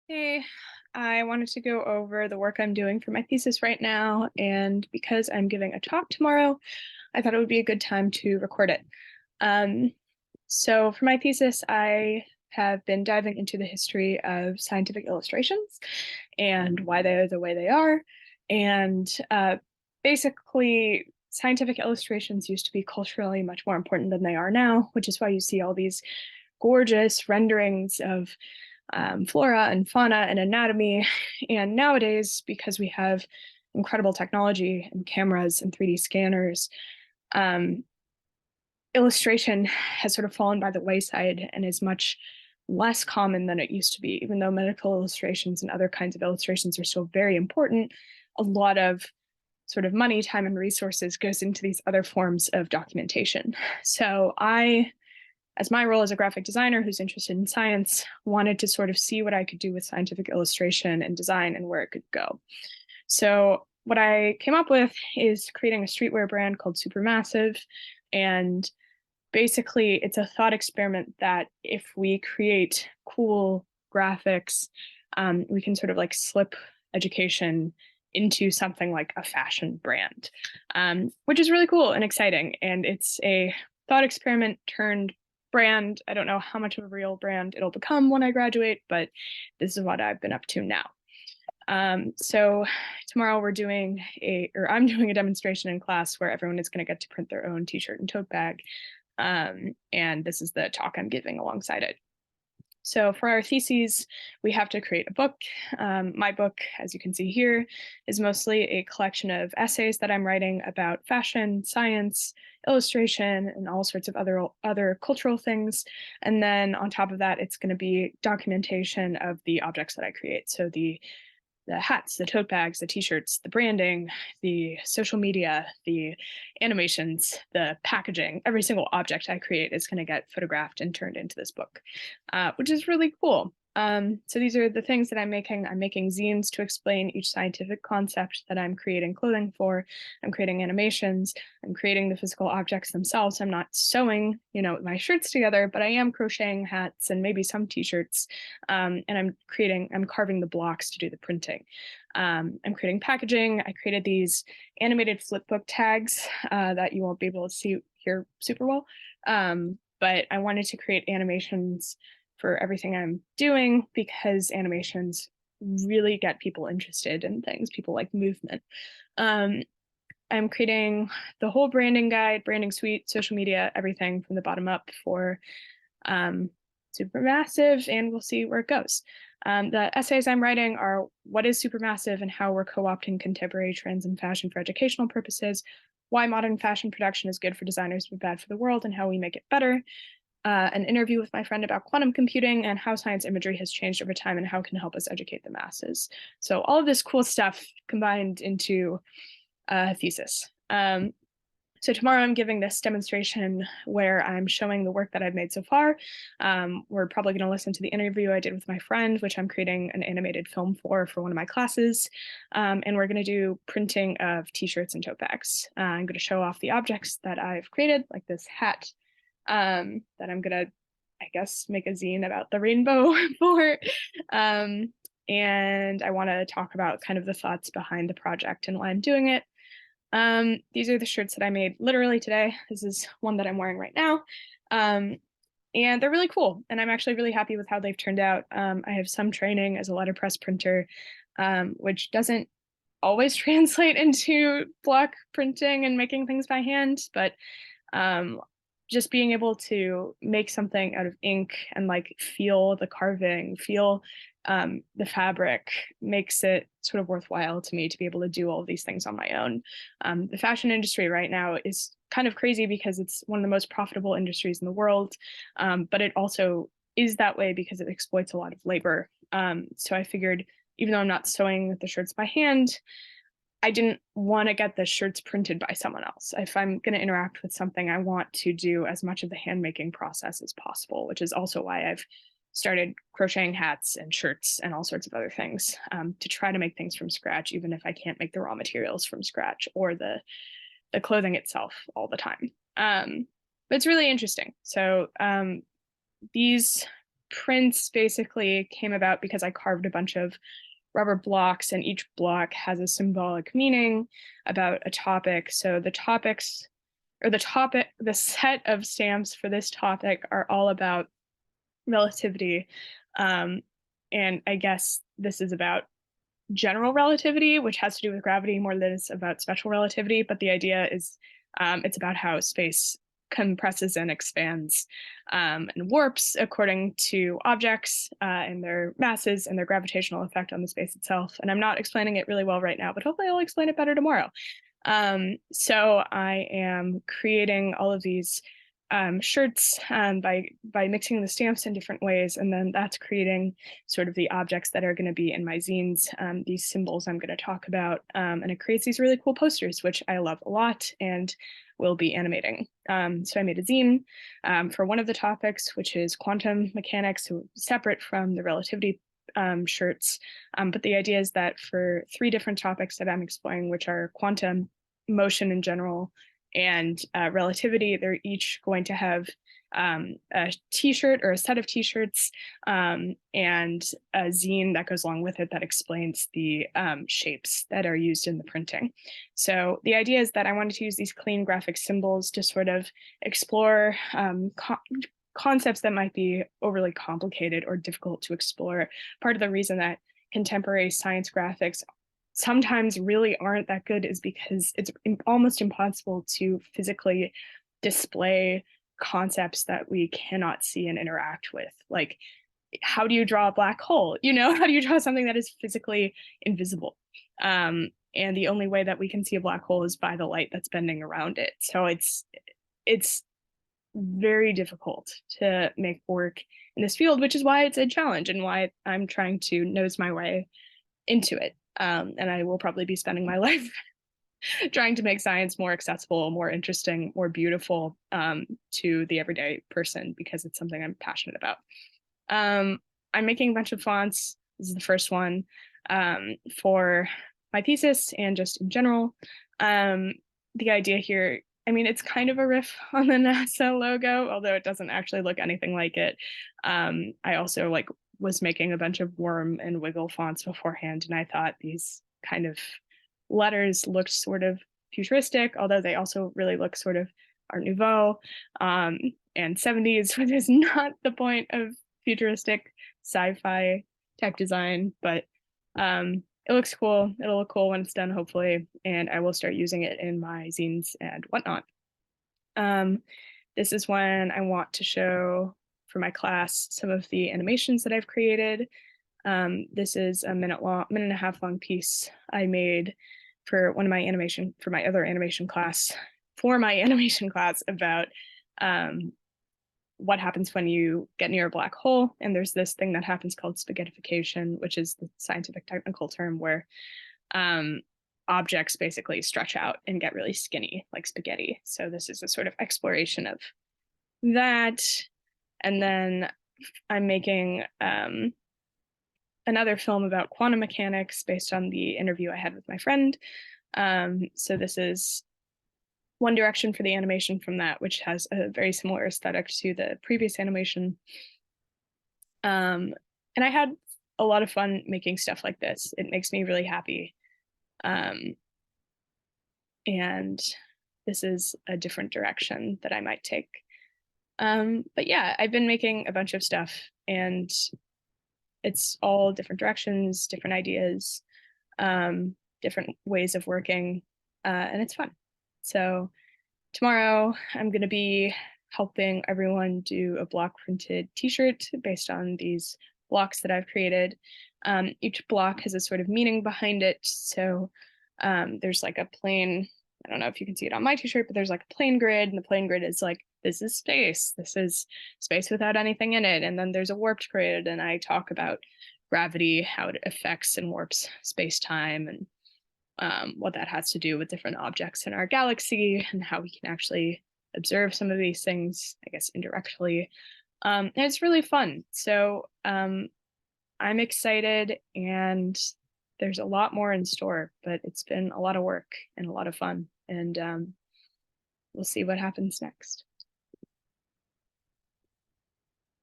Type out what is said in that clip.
Hey, I wanted to go over the work I'm doing for my thesis right now, and because I'm giving a talk tomorrow, I thought it would be a good time to record it. Um, so for my thesis, I have been diving into the history of scientific illustrations and why they are the way they are. And basically, scientific illustrations used to be culturally much more important than they are now, which is why you see all these gorgeous renderings of flora and fauna and anatomy. And nowadays, because we have incredible technology and cameras and 3D scanners, um, illustration has sort of fallen by the wayside and is much less common than it used to be. Even though medical illustrations and other kinds of illustrations are still very important, a lot of sort of money, time, and resources goes into these other forms of documentation. So as my role as a graphic designer who's interested in science, wanted to sort of see what I could do with scientific illustration and design and where it could go. So what I came up with is creating a streetwear brand called Supermassive. And basically, it's a thought experiment that if we create cool graphics, we can sort of like slip education into something like a fashion brand, which is really cool and exciting. And it's a thought experiment turned brand. I don't know how much of a real brand it'll become when I graduate, but this is what I've been up to now. So tomorrow I'm doing a demonstration in class where everyone is going to get to print their own t-shirt and tote bag. And this is the talk I'm giving alongside it. So for our theses, we have to create a book. My book, as you can see here, is mostly a collection of essays that I'm writing about fashion, science, illustration, and all sorts of other cultural things. And then on top of that, it's going to be documentation of the objects that I create. So the hats, the tote bags, the t-shirts, the branding, the social media, the animations, the packaging, every single object I create is going to get photographed and turned into this book, which is really cool. So these are the things that I'm making. I'm making zines to explain each scientific concept that I'm creating clothing for. I'm creating animations. I'm creating the physical objects themselves. I'm not sewing, my shirts together, but I am crocheting hats and maybe some t-shirts. And I'm carving the blocks to do the printing. I'm creating packaging. I created these animated flipbook tags that you won't be able to see here super well. But I wanted to create animations for everything I'm doing because animations really get people interested in things. People like movement. I'm creating the whole branding guide, branding suite, social media, everything from the bottom up for Supermassive, and we'll see where it goes. The essays I'm writing are what is Supermassive and how we're co-opting contemporary trends in fashion for educational purposes, why modern fashion production is good for designers but bad for the world, and how we make it better, an interview with my friend about quantum computing and how science imagery has changed over time and how it can help us educate the masses. So all of this cool stuff combined into a thesis. So tomorrow I'm giving this demonstration where I'm showing the work that I've made so far. We're probably going to listen to the interview I did with my friend, which I'm creating an animated film for one of my classes. And we're going to do printing of t-shirts and tote bags. I'm going to show off the objects that I've created, like this hat that I'm going to, I guess, make a zine about the rainbow for. And I want to talk about kind of the thoughts behind the project and why I'm doing it. These are the shirts that I made literally today. This is one that I'm wearing right now. And they're really cool. And I'm actually really happy with how they've turned out. I have some training as a letterpress printer, which doesn't always translate into block printing and making things by hand, but just being able to make something out of ink and like feel the carving, feel the fabric makes it sort of worthwhile to me to be able to do all of these things on my own. The fashion industry right now is kind of crazy because it's one of the most profitable industries in the world, but it also is that way because it exploits a lot of labor. So I figured, even though I'm not sewing the shirts by hand, I didn't want to get the shirts printed by someone else. If I'm going to interact with something, I want to do as much of the handmaking process as possible, which is also why I've started crocheting hats and shirts and all sorts of other things, to try to make things from scratch, even if I can't make the raw materials from scratch or the clothing itself all the time. But it's really interesting. So these prints basically came about because I carved a bunch of rubber blocks, and each block has a symbolic meaning about a topic. So the set of stamps for this topic are all about relativity. Um, and I guess this is about general relativity, which has to do with gravity more than it's about special relativity. But the idea is it's about how space compresses and expands and warps according to objects and their masses and their gravitational effect on the space itself. And I'm not explaining it really well right now, but hopefully I'll explain it better tomorrow. So I am creating all of these shirts by mixing the stamps in different ways, and then that's creating sort of the objects that are going to be in my zines, these symbols I'm going to talk about, and it creates these really cool posters, which I love a lot and will be animating. So I made a zine for one of the topics, which is quantum mechanics, so separate from the relativity shirts. But the idea is that for 3 different topics that I'm exploring, which are quantum, motion in general, and relativity, they're each going to have a t-shirt or a set of t-shirts and a zine that goes along with it that explains the shapes that are used in the printing. So the idea is that I wanted to use these clean graphic symbols to sort of explore concepts that might be overly complicated or difficult to explore. Part of the reason that contemporary science graphics sometimes really aren't that good is because it's almost impossible to physically display concepts that we cannot see and interact with. Like, how do you draw a black hole? How do you draw something that is physically invisible? And the only way that we can see a black hole is by the light that's bending around it. So it's very difficult to make work in this field, which is why it's a challenge and why I'm trying to nose my way into it. And I will probably be spending my life trying to make science more accessible, more interesting, more beautiful to the everyday person, because it's something I'm passionate about. I'm making a bunch of fonts. This is the first one for my thesis and just in general. The idea here, I mean, it's kind of a riff on the NASA logo, although it doesn't actually look anything like it. I also was making a bunch of worm and wiggle fonts beforehand, and I thought these kind of letters looked sort of futuristic, although they also really look sort of Art Nouveau and 70s, which is not the point of futuristic sci-fi tech design, but it looks cool. It'll look cool when it's done, hopefully, and I will start using it in my zines and whatnot. This is when I want to show for my class some of the animations that I've created. This is a minute and a half long piece I made for my other animation class, about what happens when you get near a black hole. And there's this thing that happens called spaghettification, which is the scientific technical term where objects basically stretch out and get really skinny like spaghetti. So this is a sort of exploration of that. And then I'm making another film about quantum mechanics based on the interview I had with my friend. So this is one direction for the animation from that, which has a very similar aesthetic to the previous animation. And I had a lot of fun making stuff like this. It makes me really happy. And this is a different direction that I might take. But yeah, I've been making a bunch of stuff, and it's all different directions, different ideas, different ways of working, and it's fun. So tomorrow I'm going to be helping everyone do a block printed t-shirt based on these blocks that I've created. Each block has a sort of meaning behind it. So there's like a plain, I don't know if you can see it on my t-shirt, but there's like a plain grid, and the plain grid is like, this is space. This is space without anything in it. And then there's a warped grid, and I talk about gravity, how it affects and warps space-time, and what that has to do with different objects in our galaxy, and how we can actually observe some of these things, I guess, indirectly. And it's really fun. So I'm excited, and there's a lot more in store, but it's been a lot of work and a lot of fun. And we'll see what happens next.